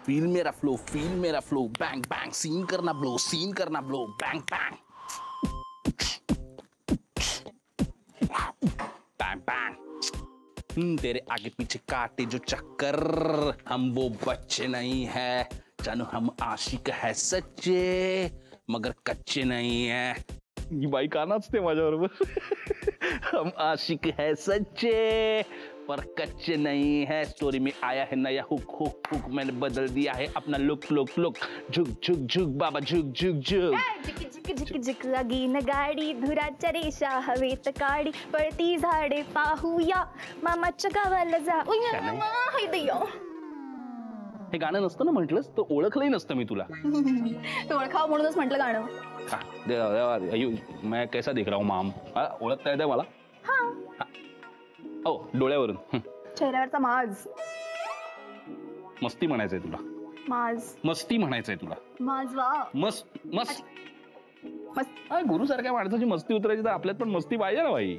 Feel मेरा flow bang bang scene करना blow bang bang bang bang तेरे आगे पीछे काटे जो चक्कर हम वो बच्चे नहीं है जानू हम आशिक है सच्चे मगर कच्चे नहीं है ही बाई का नाचते माझ्याबरोबर हम आशिक है सच्चे पर कच्चे नहीं है स्टोरी में आया है नया हुक मैंने बदल दिया है अपना लुक झुक बाबा झुक झिक लगीन गाडी धुराच्या रेषा हवेत काडी पळती झाडे पाहूया मामाच्या गावाला जाऊया. हे गाणं नसतं ना म्हटलंस तर ओळखलंही नसतं मी तुला. तू ओळखावं म्हणूनच म्हटलं गाणं. मैं कैसा दिख रहा हूँ माम ओळखता येते मला. ओ डोळ्यावरून चेहऱ्यावरचा माज मस्ती म्हणायचंय तुला. मस्ती म्हणायचंय तुला. मस्त गुरु सारख्या माणसाची मस्ती उतरायची तर आपल्यात पण मस्ती पाहिजे ना भाई.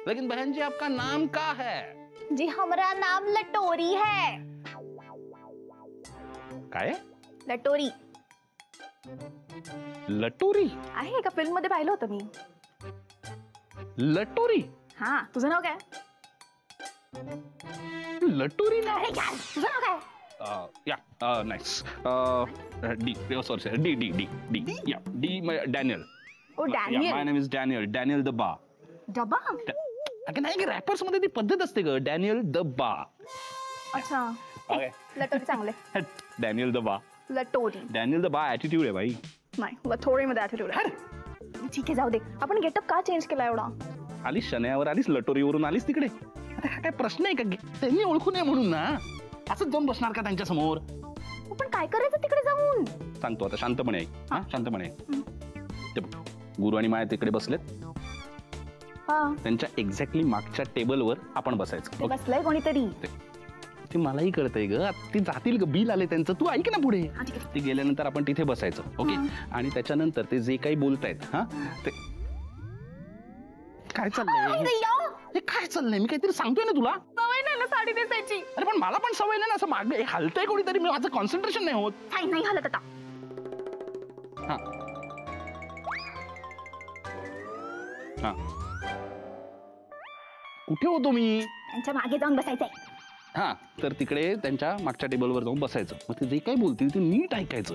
लेकिन बहन जी आपका नाम क्या है? जी हमारा नाम लटोरी है. काय? लटोरी. लटोरी आहे एका फिल्म मध्ये पाहिलं होतं मी. लटोरी. हा तुझं नाव काय? लटोरी नाव. अरे यार तुझं नाव काय? या नाइस डी सॉरी डी या डी डॅनियल. ओ Daniel. My name is Daniel द बा. डबा. अगं नाही की रॅपर्स मध्ये ती पद्धत असते ग डॅनियल द बा. अच्छा लटोरी चांगले. डॅनियल द बा. लटोरी. डॅनियल द बा ऍटिट्यूड आहे भाई. नाही लटोरी मध्ये ऍटिट्यूड आहे. ठीक आहे जाऊ दे. आपण गेटअप का चेंज केला एवढा? आलीस शन्यावर आलीस लटोरीवरून आलीस तिकडे. आता हा काय प्रश्न आहे का त्यांनी ओळखू नये म्हणून ना असंच जाऊन बसणार का त्यांच्या समोर? पण काय करायचं तिकडे जाऊन? सांगतो आता शांतपणे शांतपणे. गुरु आणि माया तिकडे बसलेत. त्यांच्या एक्झॅक्टली मागच्या टेबलवर आपण बसायचं. बसलंय कोणीतरी. ते मलाही कळतंय ग. ते जातील ग बिल आले त्यांचं तू ऐक ना पुढे. ते गेल्यानंतर आपण तिथे बसायचं ओके. आणि त्याच्यानंतर ते जे काही बोलतायत हा ते काय चाललंय हे काय चाललंय मी काहीतरी सांगतोय ना तुला. सवय नाही ना साडी नेसायची. अरे पण मला पण सवय नाही ना असं मागे हलतंय कोणीतरी मी माझं कॉन्सन्ट्रेशन नाही होत. नाही हलत आता. हा हा कुठे होतो मी? त्यांच्या मागे जाऊन बसायचंय. हा तर तिकडे त्यांच्या मागच्या टेबलवर जाऊन बसायचं. मग ते जे काही बोलतील ते नीट ऐकायचं.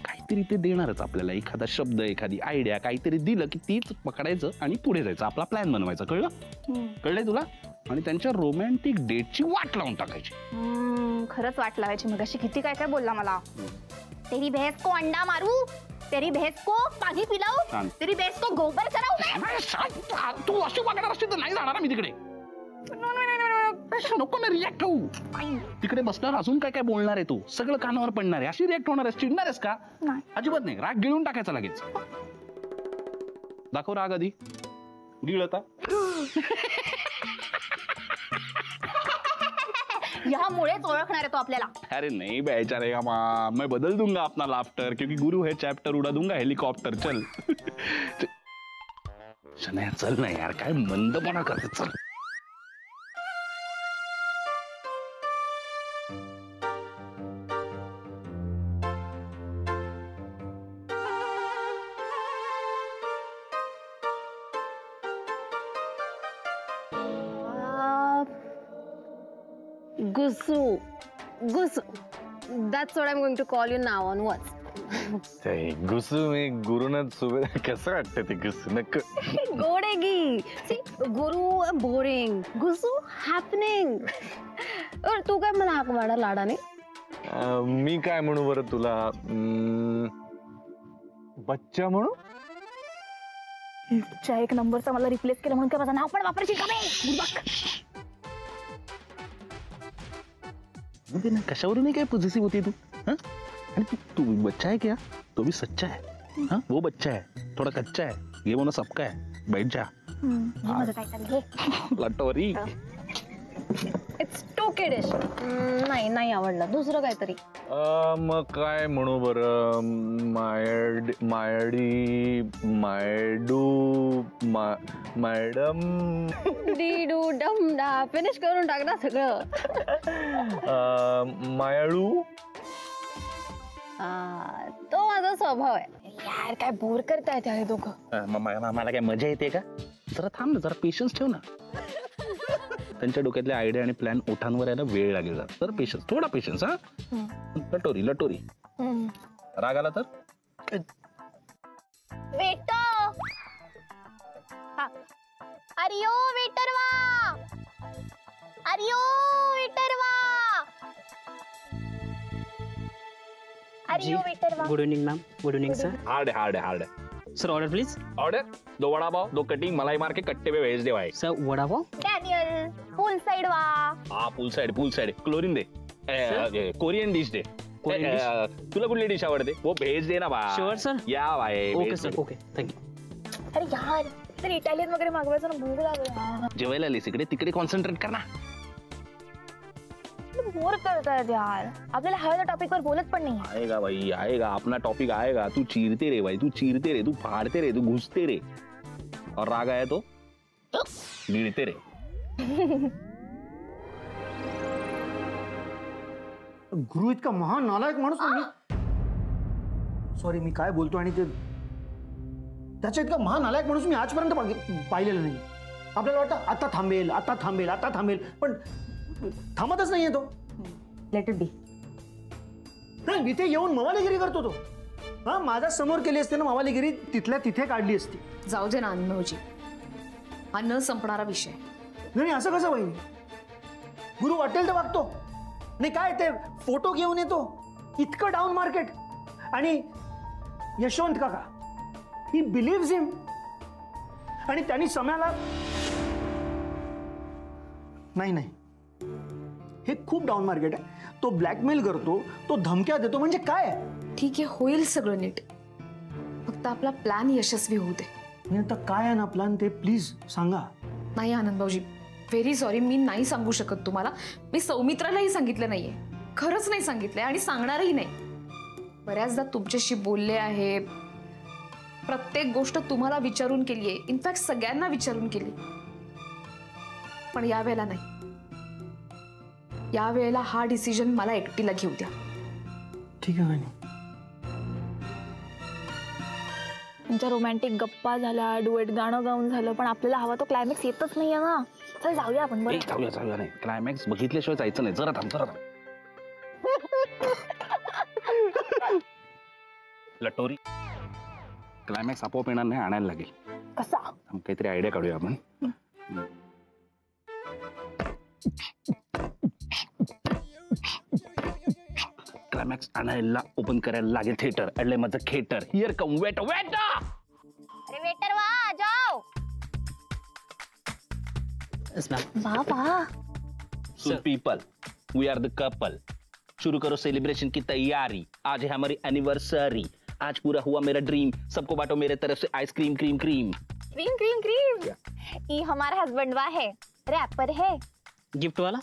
काहीतरी ते देणारच आपल्याला एखादा शब्द एखादी आयडिया काहीतरी दिलं की तीच पकडायचं आणि पुढे जायचं आपला प्लॅन बनवायचा. कळलंय तुला? आणि त्यांच्या रोमॅन्टिक डेटची वाट लावून टाकायची. खरंच वाट लावायची. मग अशी किती काय काय बोलला मला. तेरी भैंस को अंडा मारू तेरी भैंस को पाणी पिलाऊ तेरी भैंस को गोबर चराऊ. तू अशी वागणार असते तर नाही जाणार मी तिकडे. नको ना रिॲक्ट होऊ. तिकडे बसणार अजून काय काय बोलणार आहे तू सगळं कानावर पडणार आहे. अशी रिॲक्ट होणार आहेस चिडणार आहेस का? अजिबात नाही. राग गिळून टाकायचा लगेच. दाखव राग आधी. गिळ आता. यामुळेच ओळखणार आहे तो आपल्याला. अरे नहीं बेचारेगा माँ मैं बदल दूंगा अपना लाफ्टर क्योंकि गुरु है चैप्टर उड़ा दूंगा हेलीकॉप्टर. चल शनया चल ना यार काय मंदपणा करते. चल Gusu. That's what I'm going to call you now onwards. Gusu मी गुरुनाथ सुबेदार कसं वाटतं ते गुसू नक्क गोडेगी. See, गुरु बोरिंग गुसू हॅपनिंग. तू काय मला हाक मारा लाडाने? मी काय म्हणू बरं तुला? बच्चा म्हणू? एक नंबरचा मला रिप्लेस केलं म्हणून काय माझं नाव पण वापरायची का ना कशावरून काय पॉझिटिव्ह होती तू? आणि तू बच्चा है क्या? तो भी सच्चा है. हाँ वो बच्चा है थोड़ा कच्चा है ये वो ना सबका है. बैठ जा. लटोरी. It's too kiddish. नाही आवडलं. दुसरं काहीतरी. मग काय म्हणू बरं? मॅडम डीडू डमडा फिनिश करून टाक ना सगळं. मायाळू. तो माझा स्वभाव आहे. यार काय बोर करतायत हे दोघं. मला काय मजा येते का? जरा थांब ना, जरा पेशन्स ठेव ना. त्यांच्या डोक्यातले आयडिया आणि प्लॅन ओठांवर यायला वेळ लागेल जरा. तर पेशन्स, थोडा पेशन्स. हा लटोरी लटोरी. राग आला तर वेटर. अरियो वेटरवा. अरियो वेटरवा. अरियो वेटरवा. Good evening ma'am. Good evening sir. Hard है हार्ड है हार्ड है. Sir order please. Order 2 vada pav 2 cutting मलाई मार के कट्टे पे भेज दे भाई. सर वड़ा पाव. डॅनियल फुल साइड वा. हा फुल साइड क्लोरीन दे. कोरियन डिश दे. Korean dish. तुला कुठली डिश आवडते वो भेज दे ना भाई. Sure sir. या भाई. Okay sir. Okay thank you. अरे यार तर इटालियन वगैरे मागवायचं ना, भूक लागली. जेवायला आलीस इकडे तिकडे कॉन्सन्ट्रेट कर ना. बोर करतायत यार. आपल्याला हव्या टॉपिक वर बोलत पण नाही. आएगा भाई आएगा, अपना टॉपिक आएगा. तू चीरते रे भाई, तू चीरते रे, तू फाड़ते रे, तू घुसते रे. और राग आया तो भिड़ते रे. गुरु इतका महान नालायक माणूस नाही. सॉरी मी काय बोलतो आणि ते त्याच्या इतका महान नालायक माणूस मी आजपर्यंत पाहिलेला नाही. आपल्याला वाटतं आता थांबेल आता थांबेल आता थांबेल, पण थांबतच नाहीये तो. Let it be. नाही इथे येऊन मवालीगिरी करतो तो. हा माझ्या समोर केली असते ना मवालीगिरी, तिथल्या तिथे काढली असती. जाऊ दे ना अनुभवजी, हा न संपणारा विषय. नाही असं कसं होईल? गुरु वाटेल तर वागतो नाही. काय ते फोटो घेऊन येतो इतकं डाऊन मार्केट. आणि यशवंत काका ही बिलीव्स हिम. आणि त्यांनी सम्याला नाही नाही हे खूप डाऊन मार्केट आहे. तो ब्लॅकमेल करतो, तो धमक्या देतो, म्हणजे काय? ठीक आहे होईल सगळं नीट, फक्त आपला प्लॅन यशस्वी होऊ दे. आणि आता काय आहे ना प्लॅन ते प्लीज सांगा. नाही आनंद भाऊजी, व्हेरी सॉरी, मी नाही सांगू शकत तुम्हाला. मी सौमित्रालाही सांगितलं नाहीये, खरंच नाही सांगितलंय आणि सांगणारही नाही. बऱ्याचदा तुमच्याशी बोलले आहे, प्रत्येक गोष्ट तुम्हाला विचारून केली आहे, इनफॅक्ट सगळ्यांना विचारून केली, पण यावेळेला नाही. यावेळेला हा डिसिजन मला एकटीला घेऊ द्या. ठीक आहे. तुमच्या रोमॅन्टिक गप्पा झाल्या, डुएट गाणं गाऊन झालं, पण आपल्याला हवा तो क्लायमॅक्स येतच नाहीये ना. चल जाऊया आपण. बरं जाऊया नाही. क्लायमॅक्स बघितल्याशिवाय जायचं नाही. जरा थांब. लटोरी क्लायमॅक्स आपोआप येणार नाही, आणायला लागेल. कसा? काहीतरी आयडिया काढूया आपण. क्लायमॅक्स आणायला ओपन करायला लागेल थिएटर. अडले माझं थिएटर. Here come wait. अरे वेटर वा जाओ. Yes ma'am. वाह वाह. So people we are the couple. शुरू करो सेलिब्रेशन की तैयारी. आज है हमारी एनिवर्सरी. आज पूरा हुआ मेरा ड्रीम. सबको बांटो मेरे तरफ से ice cream cream cream. Cream cream cream. ये हमारा हस्बैंड वा है, रैपर है, गिफ्ट वाला,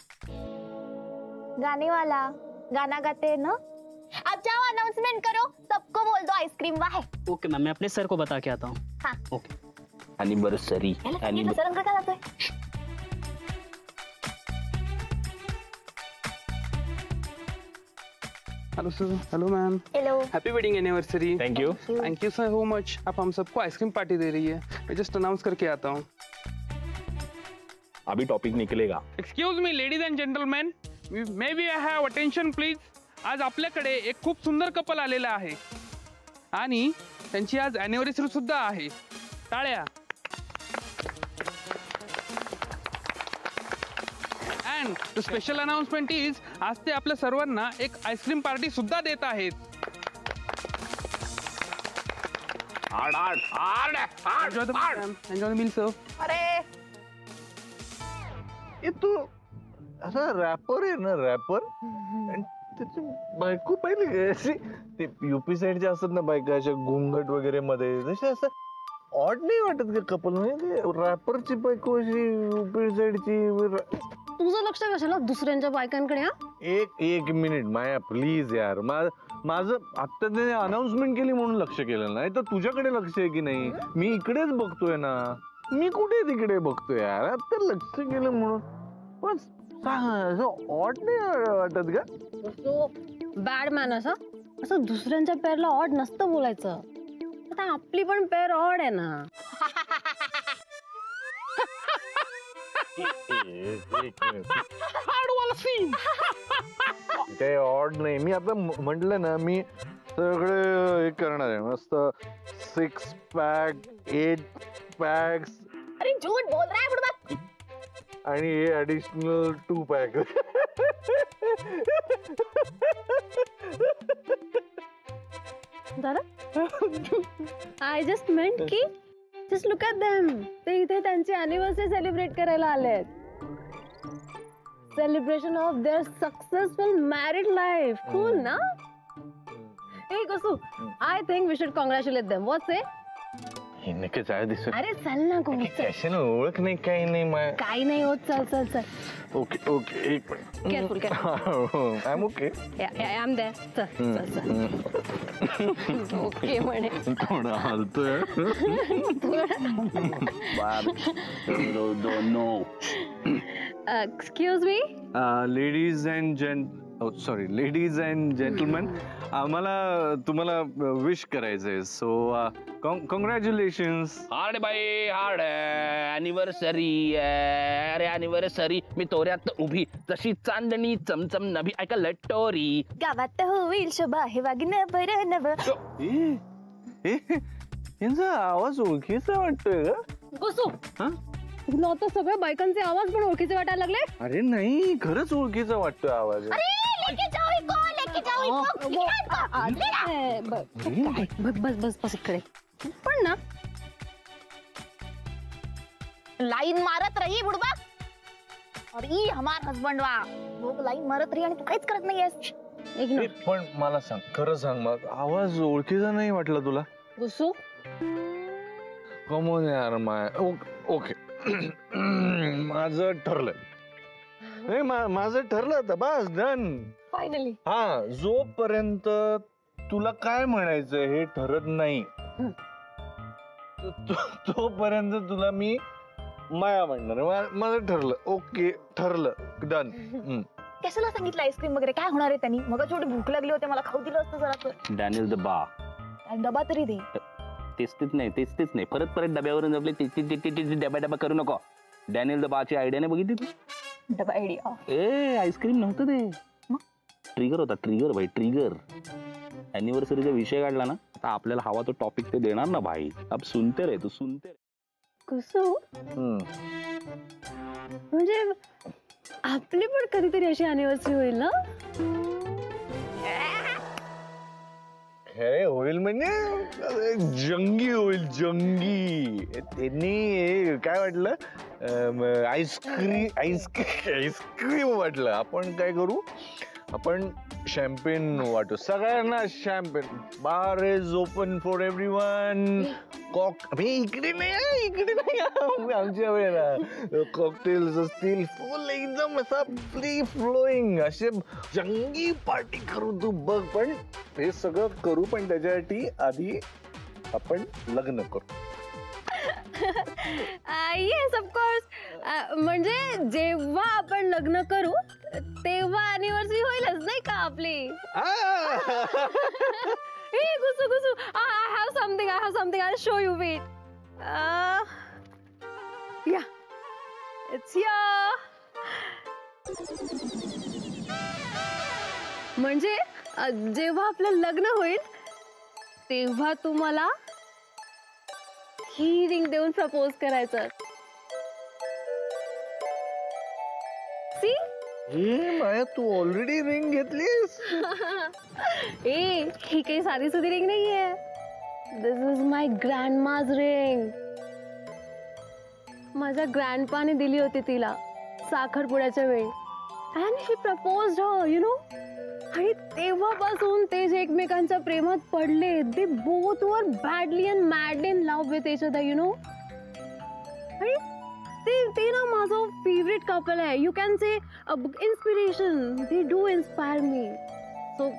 गाने वाला, गाना गाते हैं ना. अब जाओ अनाउंसमेंट करो, सबको बोल दो आइसक्रीम वा है. ओके मैम, मैं अपने सर को बता के आता हूँ. हाँ. ओके. एनिवर्सरी. रंग का जातोय. Hello sir. Hello ma'am. Hello. Happy wedding anniversary. Thank you. Thank you so much. आप हम सबको आइसक्रीम पार्टी दे रही है. मैं जस्ट अनाउंस करके आता हूँ. अभी टॉपिक निकलेगा. Excuse me ladies and gentleman, may be I have attention please. आज आपल्याकडे एक खूप सुंदर कपल आलेला आहे आणि त्यांची आज अॅनिव्हर्सरी सुद्धा आहे. टाळ्या. And the special announcement is, आज ते आपल्या सर्वांना एक आईस्क्रीम पार्टी सुद्धा देत आहेत. Enjoy the meal sir. अरे ए तू असा रॅपर आहे ना, रॅपर. त्याची बायको पाहिली काय अशी, ते युपी साईडच्या असतात ना बायका अशा घुंगट वगैरे मध्ये, जसे असं ऑड नाही वाटत का कपल? म्हणजे रॅपरची बायको अशी युपी साईडची. तुझं लक्ष कशाला दुसऱ्यांच्या बायकांकडे? हा एक मिनिट माया प्लीज यार. माझं आता त्याने अनाउन्समेंट केली म्हणून लक्ष केलं नाही, तर तुझ्याकडे लक्ष आहे की नाही? मी इकडेच बघतोय ना. मी कुठे तिकडे बघतोय यार. आता लक्ष केलं म्हणून पण ऑड नाही वाटत का? बॅड मॅन असा. असं दुसऱ्यांच्या पेअरला ऑड नसतं बोलायचं. आता आपली पण पेअर ऑड आहे ना. काही ऑड नाही. मी आता म्हटलं ना, मी सगळे हे करणार आहे. मस्त 6 पॅक 8 पॅक्स अरे झूठ बोल रहा है बुड़बक. आणि हे ऍडिशनल 2 पॅक. आय जस्ट मेंट की जस्ट लुक ॲट देम. ते इथे त्यांची अॅनिव्हर्सरी सेलिब्रेट करायला आलेत. Celebration of their successful married life. Cool ना. हे कसू, I think we should congratulate them. What say? हे नक्की काय दिसत. अरे चल ना कोण. कशाने ओळख नाही, काही नाही. काही नाही होत. चल चल चल. ओके ओके, एक minute. Careful careful. I am okay. I am there. चल चल चल. ओके म्हणे. थोडं हलतोय. दोनों. Excuse me. Ladies and gentleman, आम्हाला तुम्हाला विश करायचंय. So congratulations. हार्ड बाई हार्ड. अॅनिव्हर्सरी. अरे अॅनिव्हर्सरी. मी तोऱ्यात उभी जशी चांदणी चमचम नभी. ऐका लटोरी. गावात होईल शोभा हे वागणं बरं नव. यांचा आवाज ओळखीचा वाटतोय का? कसू तुला आता सगळ्या बायकांचे आवाज पण ओळखीचे वाटायला लागले. अरे नाही, खरंच ओळखीचा वाटतोय आवाज. बस बस बस इकडे. पण ना लाईन मारत रही बुड़बा. और ई हमार हस्बंड वा. लोग लाईन मारत रही आणि तू काहीच करत नाहीयेस. पण मला सांग, खरं सांग, मग आवाज ओळखीचा नाही वाटला तुला? गुसू कमोन यार. ओके. माझं ठरलंय. माझं ठरलं आता. बस डन. फायनली. हा, जोपर्यंत तुला काय म्हणायचं हे ठरत नाही तोपर्यंत तुला मी माया म्हणणार. माझं ठरलं. ओके, ठरलं. डन. कशाला सांगितलं आईस्क्रीम वगैरे काय होणार आहे त्यांनी? मग छोटी भूक लागली होती, मला खाऊ दिलं असतं जरा. डॅनियल डबा. डबा तरी दे. तेच नाही. परत डब्यावरून जपले. डबा करू नको. डॅनियल डबाची आयडिया नाही बघितली तू? डबा आयडिया. ए आईस्क्रीम नव्हतं ते. ट्रिगर होता. ट्रिगर भाई, ट्रिगर. अॅनिव्हर्सरीचा विषय काढला ना, आता आपल्याला हवा तो टॉपिक ते देणार ना भाई. अब सुनते रे, तू सुनते रे. गुसू म्हणजे आपली पण कधीतरी अशी अॅनिव्हर्सरी होईल ना. हे होईल म्हणजे जंगी होईल. जंगी. त्यांनी काय वाटलं, आईस्क्रीम वाटलं. आपण काय करू, आपण शॅम्पेन वाटू सगळ्यांना. Champagne. Bar is open for everyone. इकडे नाही आमच्या वेळेला कॉकटेल्स असतील फुल एकदम असा फ्री फ्लोईंग. असे जंगी पार्टी करू तू बघ. पण हे सगळं करू, पण त्याच्यासाठी आधी आपण लग्न करू. Yes of course. म्हणजे जेव्हा आपण लग्न करू तेव्हा अॅनिव्हर्सरी होईलच नाही का आपली. हे Gusu I have something. I'll show you. Wait. Yeah. It's here. म्हणजे जेव्हा आपलं लग्न होईल तेव्हा तुम्हाला ही रिंग देऊन प्रपोज करायचं. सी. माया, तू ऑलरेडी रिंग घेतलीस. ही काही साधी सुधी रिंग नाहीये. This is my grandma's ring. माझ्या ग्रँडपाने दिली होती तिला साखरपुड्याच्या वेळी. And he proposed her, you know. आणि तेव्हापासून ते जे एकमेकांच्या प्रेमात पडले. They both were badly and madly in love with each other, you know. आणि ते ना माझं फेवरेट कपल आहे. You can say inspiration. They do inspire me. So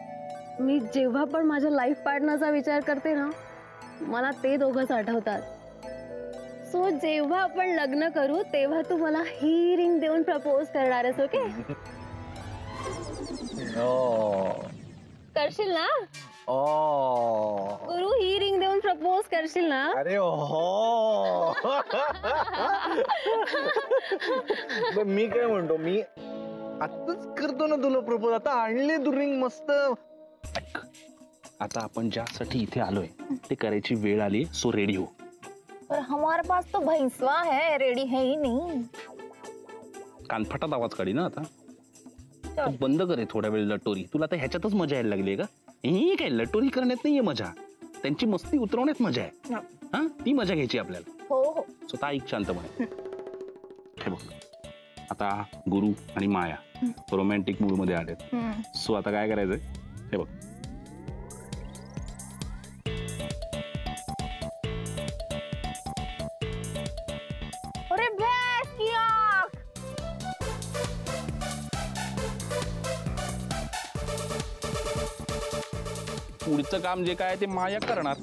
मी जेव्हा पण माझ्या लाईफ पार्टनरचा विचार करते ना, मला ते दोघंच आठवतात. सो जेव्हा आपण लग्न करू तेव्हा तू मला ही रिंग देऊन प्रपोज करणार आहेस. ओके. करशील ना. गुरु ही रिंग देऊन प्रपोज करशील ना? अरे हो. मी काय म्हणतो, मी आताच करतो ना तुला प्रपोज. आता आणले तू रिंग मस्त. आता आपण ज्यासाठी इथे आलोय ते करायची वेळ आली, सो रेडी हो. पर हमारे पास तो भैंसवा है, रेडी है ही नहीं. कानफटात आवाज काढी ना आता. तर बंद करे थोड्या वेळ लटोरी. तुला तर ह्याच्यातच मजा यायला लागली का? ही काय लटोरी करण्यात नाहीये मजा, त्यांची मस्ती उतरवण्यात मजा आहे. हा, ती मजा घ्यायची आपल्याला. हो हो. स्वतः ऐक शांतपणे. हे बघ, आता गुरु आणि माया रोमॅन्टिक मूड मध्ये आलेत. सो आता काय करायचंय हे बघ. अरे भैंस की आँख. पुढचं काम जे काय ते माया करणार.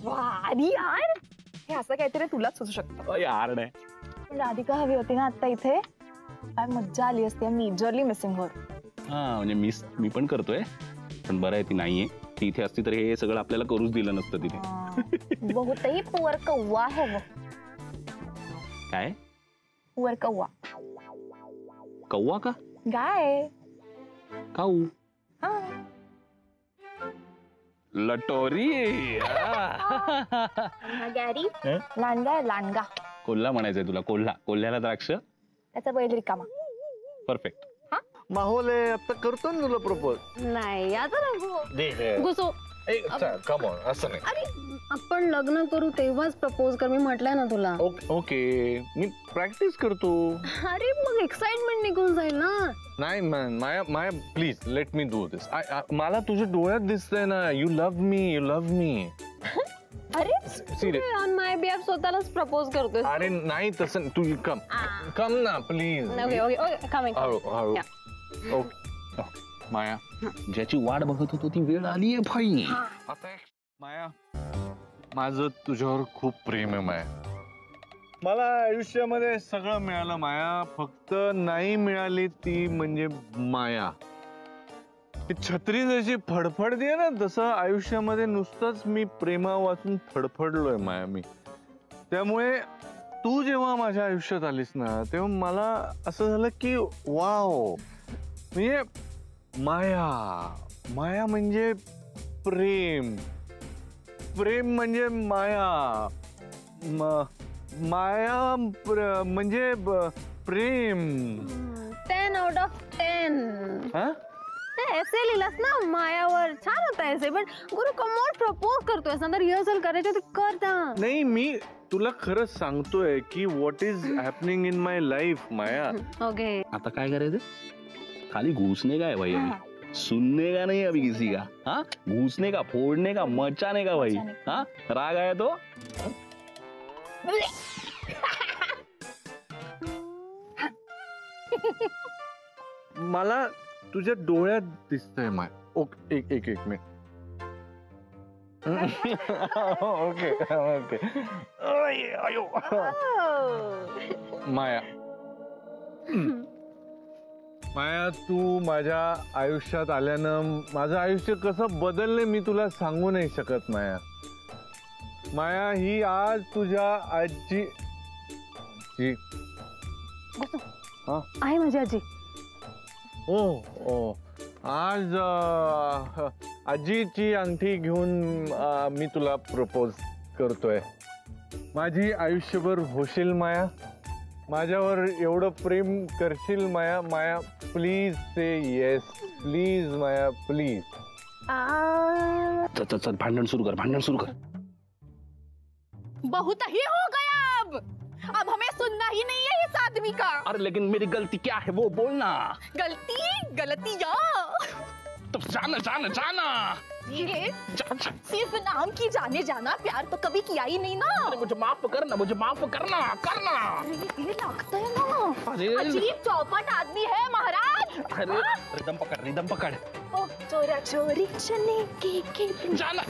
वारी यार, हे असं काहीतरी तुलाच सुचू शकतं. यार नाही. पण राधिका हवी होती ना आता इथे, काय मज्जा आली असते. मेजरली मिसिंग होत. हा म्हणजे मी पण करतोय, पण बरं आहे ती नाहीये. ती इथे असती तर हे सगळं आपल्याला करूच दिलं नसतं तिथे. बहुतही पुअर कौवा है वो. काय पुअर कौवा? कौवा का? गाय. काऊ? हा. लटोरी. गॅरी लांडगा आहे, लांडगा. कोल्हा म्हणायचंय तुला? कोल्ह्याला द्राक्ष. त्याचा बैल रिकामा. परफेक्ट. माहोल आहे, आता करतो ना तुला प्रपोज. नाही आता नको घुसो. कम ऑन, असं नाही. अरे आपण लग्न करू तेव्हाच प्रपोज कर, मी म्हटलंय ना तुला. ओके, मी प्रॅक्टिस करतो. अरे मग एक्साइटमेंट निघून जाईल ना. नाही माया प्लीज लेट मी डू दिस. मला तुझ्या डोळ्यात दिसतंय ना, यू लव्ह मी. अरे ऑन माय बिहाफ स्वतःलाच प्रपोज करतोय. अरे नाही तसं, तू कम ना please. Okay okay okay coming. हळू. ओके माया, ज्याची वाट बघत होतो ती वेळ आली आहे भाई. आता माया, माझं तुझ्यावर खूप प्रेम आहे माया. मला आयुष्यामध्ये सगळं मिळालं माया, फक्त नाही मिळाली ती म्हणजे माया. ती छत्री जशी फडफडते ना, तसं आयुष्यामध्ये नुसतंच मी प्रेमा वाचून फडफडलोय माया मी. त्यामुळे तू जेव्हा माझ्या आयुष्यात आलीस ना, तेव्हा मला असं झालं की वाव, म्हणजे माया म्हणजे प्रेम म्हणजे माया. माया म्हणजे प्रेम. 10 out of 10. ऐसे लिहिलास ना मायावर, छान होता ऐसे. पण गुरु कमोड प्रपोज करतोय ना, तर रिहर्सल करायची होती, करता. नाही, मी तुला खरंच सांगतोय की what is happening in my life Maya. Okay आता काय करायचं? खाली घुसने का है भाई अभी, सुनने का नहीं अभी किसी का. हाँ, घुसने का, फोड़ने का, मचाने का भाई. हाँ, राग आया तो मला तुझ्या डोळ्यात दिसतंय माय. ओके, एक मिनिट. ओके माया, तू माझ्या आयुष्यात आल्यानं माझं आयुष्य कसं बदललंय मी तुला सांगू नाही शकत माया. ही आज तुझ्या आजी आहे माझी आजी. ओ आज आजीची अंगठी घेऊन मी तुला प्रपोज करतोय. माझी आयुष्यभर होशील माया, माझ्यावर एवढं प्रेम करशील Maya. Please say yes, please Maya, please. चल भांडण सुरू कर. बहुत ही हो गया अब हमें सुनना ही नहीं है इस आदमी का. अरे लेकिन मेरी गलती क्या है वो बोलना. गलतियाँ तो जाना. ये सिर्फ नाम की जाने जाना, प्यार तो कभी किया ही नहीं ना. अरे मुझे माफ करना. ये लगता है ना, अरे अजीब चौपट आदमी है महाराज. अरे रिदम पकड़. ओ चोरी चने के जाना.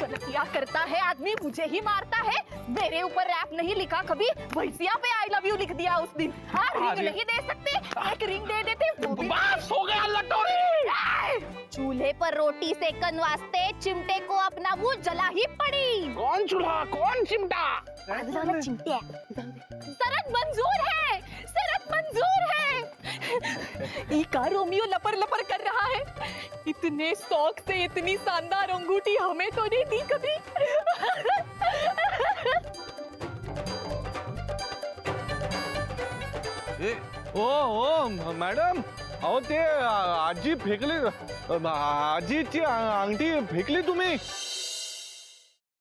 गलतियाँ करता है आदमी, मुझे ही मारता है. मेरे ऊपर रैप नहीं लिखा कभी, भैंसिया पे आई लव यू लिख दिया उस दिन. रिंग नहीं दे सकते, एक रिंग दे देते. बस हो गया लटोरी. पर रोटी सेकन वास्ते चिमटे को अपना मुंह जला ही पड़ी। कौन चूल्हा कौन चिमटा? चिमटे शरत मंजूर है, शरत मंजूर है। इका रोमियो लपर लपर कर रहा है। इतने शौक से इतनी शानदार अंगूठी हमें तो नहीं दी कभी। ओ मॅडम, अहो ते आजी फेकली, आजीची अंगठी फेकली तुम्ही.